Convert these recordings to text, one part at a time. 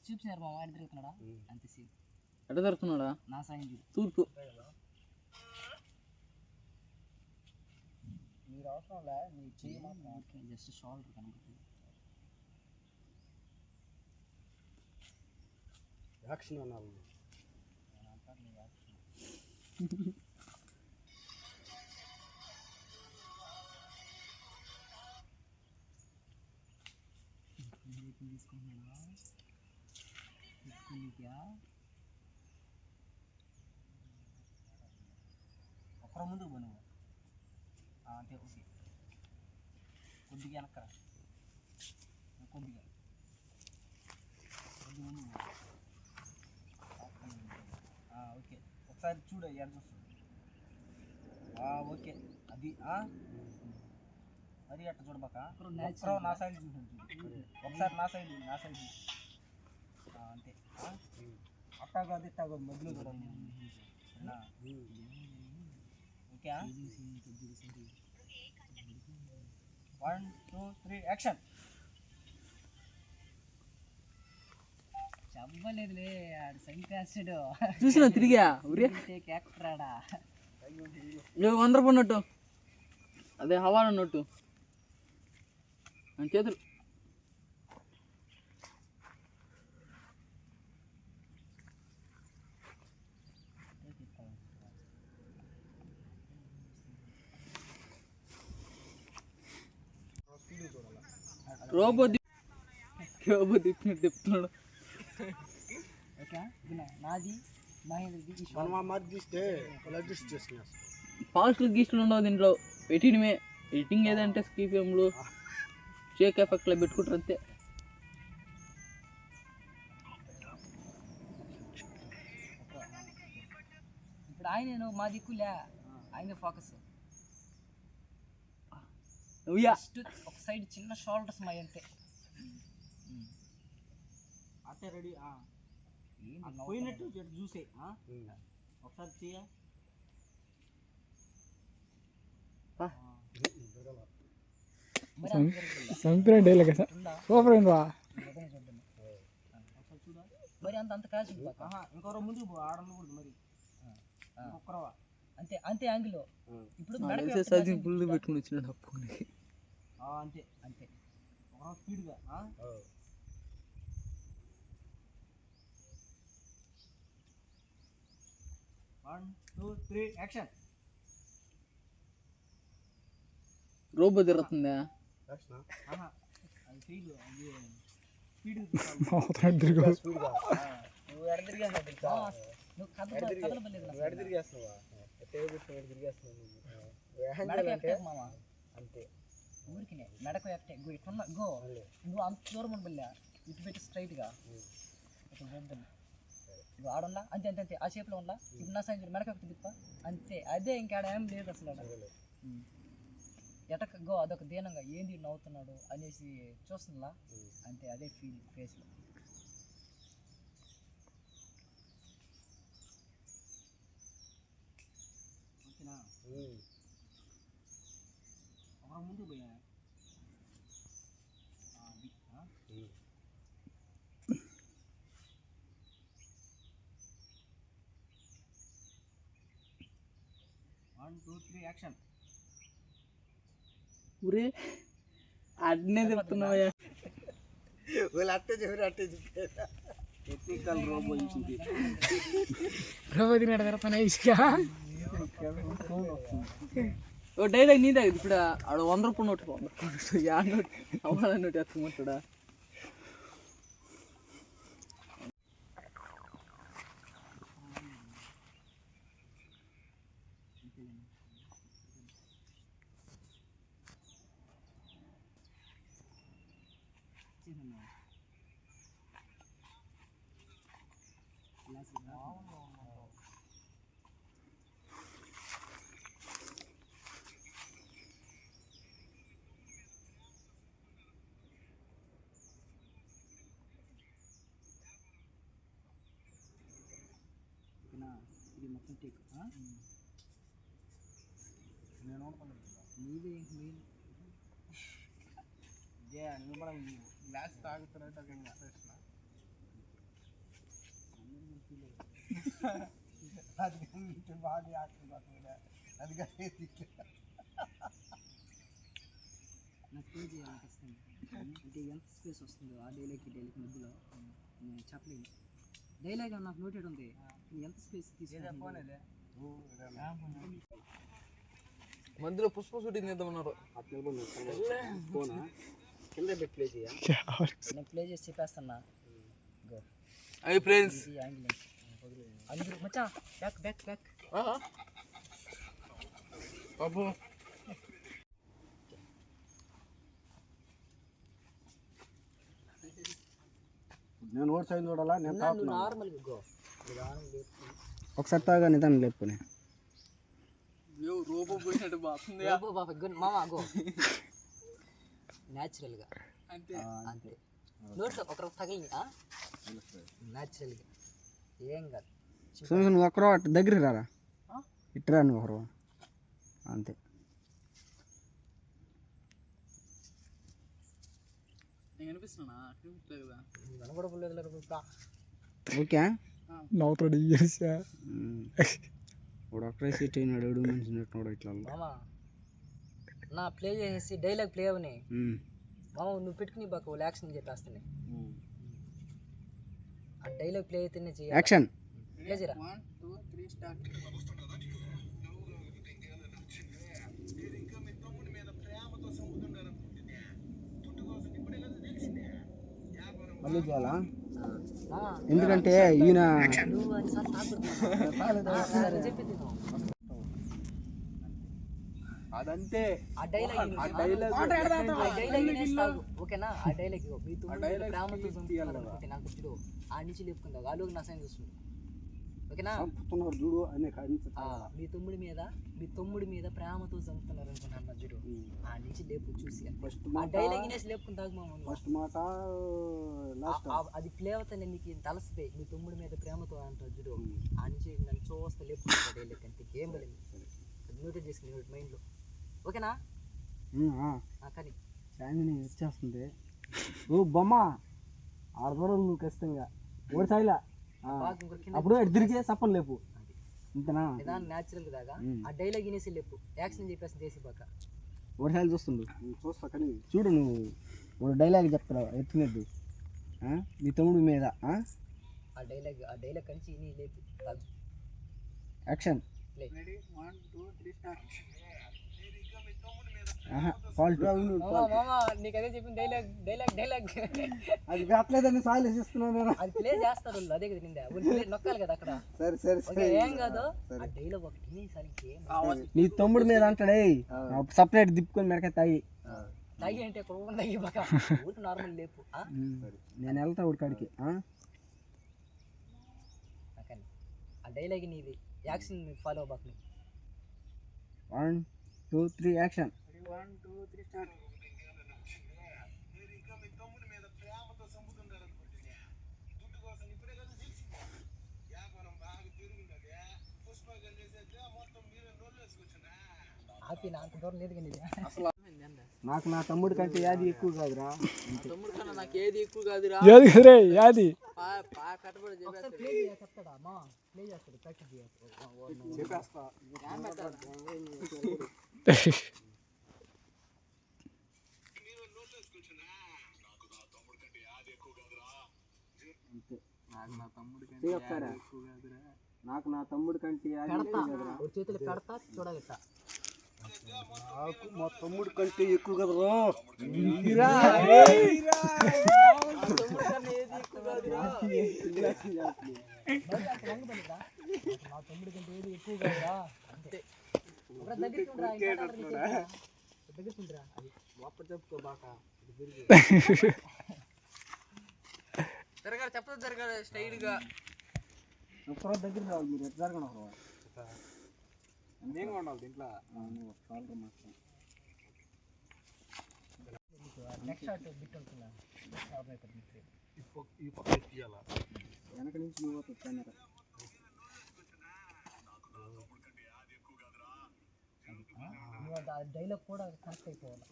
చూపినారు మా వాడి తిరుగుతున్నాడా అంతే సీన్. ఎట్ట తిరుగుతున్నాడా? నా సాయం చూడు. తూర్పు మీరు అవసరం లే, మీ చెయ్యి మాత్రం జస్ట్ షోల్డర్ కనబడుతుంది. యాక్షన్ అన్నారు. తీసుకుంటున్నాడా ఒక్కర ముందుకు పో నువ్వు అంతే. ఓకే కొద్దిగా వెనక్కరా, కొద్దిగా ముందు ఓకే. ఒకసారి చూడు ఎడ చూస్తుంది. ఓకే అది అది అట్ట చూడబాక, నా సైడ్ చూసాను చూడు. ఒకసారి నా సైడ్ అంతే. అట్టా కాదు ఇట్టా కాదు, మధ్యలో చూడండి. Okay 1 2 3 action. చెప్పలేదులే ఆడు సంకాసుడు చూసినా తిరిగా యాక్టరాడా 100 రూపాయలు నోటు, అదే హవాలా నోటు చేతులు. రోబో తిప్పుతున్నాడు. నాది మహేంద్రది పాస్ట్లు గీస్టులు ఉండవు దీంట్లో, ఎడిటింగ్ ఏదంటే స్కీపేమ్లు షేక్ ఎఫెక్ట్లో పెట్టుకుంటారు అంతే. ఇప్పుడు ఆయన మా దిక్కులే, ఆయన ఫోకస్ ఒక సైడ్ చిన్న షోల్డర్స్ మా అంతే. అట్టే రెడీ పోయినట్టు చూసే ఒకసారి చేయ. మరి అంత కాల్చి ఇంకొక ముందుకు పో, ఆడకూడదు మరి ఒక్కరవా అంతే. అంతే యాంగిల్ ఇప్పుడు ఫుల్ పెట్టుకుని వచ్చినాడు అంతే అంతే ఒక స్పీడ్గా. 1 2 3 యాక్షన్. రోబో తిరుగుతుందా? అది ఫీల్ అది స్పీడ్ అంతే. ఊరికి మెడకు ఎక్టే ఇట్లా గో, నువ్వు అంత దూరం ఉండబోలే, ఇటు పెట్టి స్ట్రైట్గా నువ్వు ఆడుందా అంతే అంతే అంతే ఆ షేప్లో ఉందా. ఇప్పుడు నా సైడ్ మెడకు ఒకటి తిప్ప అంతే. అదే ఇంకా ఏం లేదు అసలు. ఎటక గో అదొక దీనంగా ఏంది నవ్వుతున్నాడు అనేసి చూస్తుందా అంతే. అదే ఫీల్ ఫేస్లో. ఓకేనా ఒక ముందు పోయా అది 1 2 3 యాక్షన్. ఊరే అడ్నే చెప్తున్నావా? వాళ్ళు అట్టే చెప్పారు, అట్టే చెప్పారు. టెక్నికల్ రోబో ఇచ్చింది. రోబో తిన్నాడు తిరుగుతున్నా ఈజీగా. ఓ డైలాగ్ నీదే ఇప్పుడు. ఆడ 100 రూపాయలు నోటు, 100 రూపాయలు యా నోటు అవ్వాల నోటు ఎత్తమంటాడా? ఇది మొత్తం టేక్ నేను నీది ఇదే నిలబడ గ్లాస్ తాగుతున్నట్టు అది బాగా యాక్షన్ పడుతుంది అది కానీ నాకు ప్లే చేయాలనిపిస్తుంది. అంటే ఎంత స్పేస్ వస్తుందో ఆ డైలాగ్కి మధ్యలో నేను చెప్పలేను. డైలాగ్ నాకు నోటెడ్ ఉంది, ఎంత స్పేస్ తీసుకుంటే మధ్యలో పుష్ప షూటింగ్ చేద్దామన్నారు. కింద పెట్టి ప్లే చేయ నేను ప్లే చేసి చెప్పేస్తున్నా. అయ్యి ఫ్రెండ్స్ అందరూ మచ్చా బ్యాక్ బ్యాక్ బ్యాక్ అబ్బో నేను ఓట్ సైడ్ చూడాలా నేను నార్మల్గా గో ఒకసారి తాగా నిదానం లేపుకుని రూపం పోయినట్టు బాగుంది. మామా గో న్యాచురల్గా అంతే అంతే. నోట్లో ఒకరు తగిలింది న్యాచురల్గా ఏం కాదు. నువ్వు ఒకరు అటు దగ్గరికి రారా, ఇటురా నువ్వు ఒకరు అంతే. ఓకే నవ్వుతాడు ఇప్పుడు ఒక్కడే సీట్ అయినాడు మంచి ఇట్లా మామా. నా ప్లే చేసేసి డైలాగ్ ప్లే అవని మామ నువ్వు పెట్టుకుని బాక వాళ్ళు యాక్షన్ చెప్పేస్తాను. ఆ డైలాగ్ ప్లే అయితేనే చేయాలి. యాక్షన్ ప్లే చేయరా. 1 2 3 స్టార్ట్. మళ్ళీ చేయాలా? ఎందుకంటే ఈయన అదంతే. ఆ డైలాగ్ ఓకేనా? ఆ డైలాగ్ మీ తమ్ముడు ప్రేమతో చంపుతున్నారనుకుంటే నాకు చూడు ఆ నుంచి లేపుకుందా వాళ్ళు నా సైన్ చూస్తుంది. ఓకేనా? చూడు మీ తమ్ముడి మీద ప్రేమతో చంపుతున్నారు అనుకున్నాను చూడు ఆ నుంచి లేపు చూసి ఆ డైలాగ్ వినేసి లేపుకుందాక ఫస్ట్ మాట అది ప్లే అవుతానే నీకు తలసిపోయి మీ తమ్ముడి మీద ప్రేమతో అంటారు చూడు ఆ నుంచి నన్ను చూస్తే లేపుకుంటా డైలాగ్ అంతే. ఏం పడింది నోటెడ్ చేసుకుని మైండ్లో. ఓకేనా? కానీ వచ్చేస్తుంది ఓ బొమ్మ ఆడదూరం నువ్వు ఖచ్చితంగా ఓడి సాయిలా అప్పుడు తిరిగే సప్పని లేపు ఇంతనా న్యాచురల్ దాకా ఆ డైలాగ్ వినేసి లేపు యాక్షన్ చెప్పేసి చేసి బాక ఓడి సాయిలు చూస్తుండు చూస్తా కానీ చూడు నువ్వు డైలాగ్ చెప్తావు ఎత్తునట్టు మీ తమ్ముడి మీద ఆ డైలాగ్ కంచి విని లేపు యాక్షన్ నీకు అదే చెప్పిన డైలాగ్ అది కావట్లేదని సాయిల్ ఇస్తున్నాను. అది ప్లే చేస్తారు వాళ్ళు అదే కదా నిందా నొక్కాలి కదా అక్కడ. సరే ఏం కాదు ఆ డైలాగ్ ఒకటి నీ తమ్ముడి మీద అంటాడే సపరేట్ దిప్పుకొని మెడక తాగి అంటే తాగి బాగా ఊరికి నార్మల్ లేపు. నేను వెళ్తా ఊరికాడికి. ఆ డైలాగ్ నీది యాక్షన్ ఫాలో అవ్వబాక. 1 2 3 యాక్షన్. 1 2 3 స్టార్ట్. నాకు నా తమ్ముడి కంటే యాది ఎక్కువ కాదురా. తమ్ముడు కన్నా నాకు ఏది ఎక్కువ కాదురా. యాది కట్టబడి చెప్తాడా మా ప్లే చేస్తాడు ప్రాక్టీస్ చెప్పేస్తా. నాకు నా తమ్ముడి కంటే చేతులు పెడతా చూడగట్ట. నాకు మా తమ్ముడి కంటే ఎక్కువ కదరా. నా తమ్ముడి కంటే ఏది ఎక్కువ కాదురా అంతే. దగ్గర అది వాపర్ చెప్పుకో బాగా జరగాలి చెప్పదు జరగాలి స్టైల్గా దగ్గర రావాలి. మీరు ఎట్లా జరగడం నేను ఉండాలి దీంట్లో. నెక్స్ట్ షాట్ బిట్ ఉంటుందా వెనక నుంచి నువ్వు కెమెరా డైలాగ్ కూడా కనెక్ట్ అయిపోవాలి.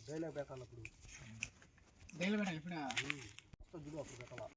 డైలాగ్ పెట్టాలప్పుడు చూడు అప్పుడు పెట్టవా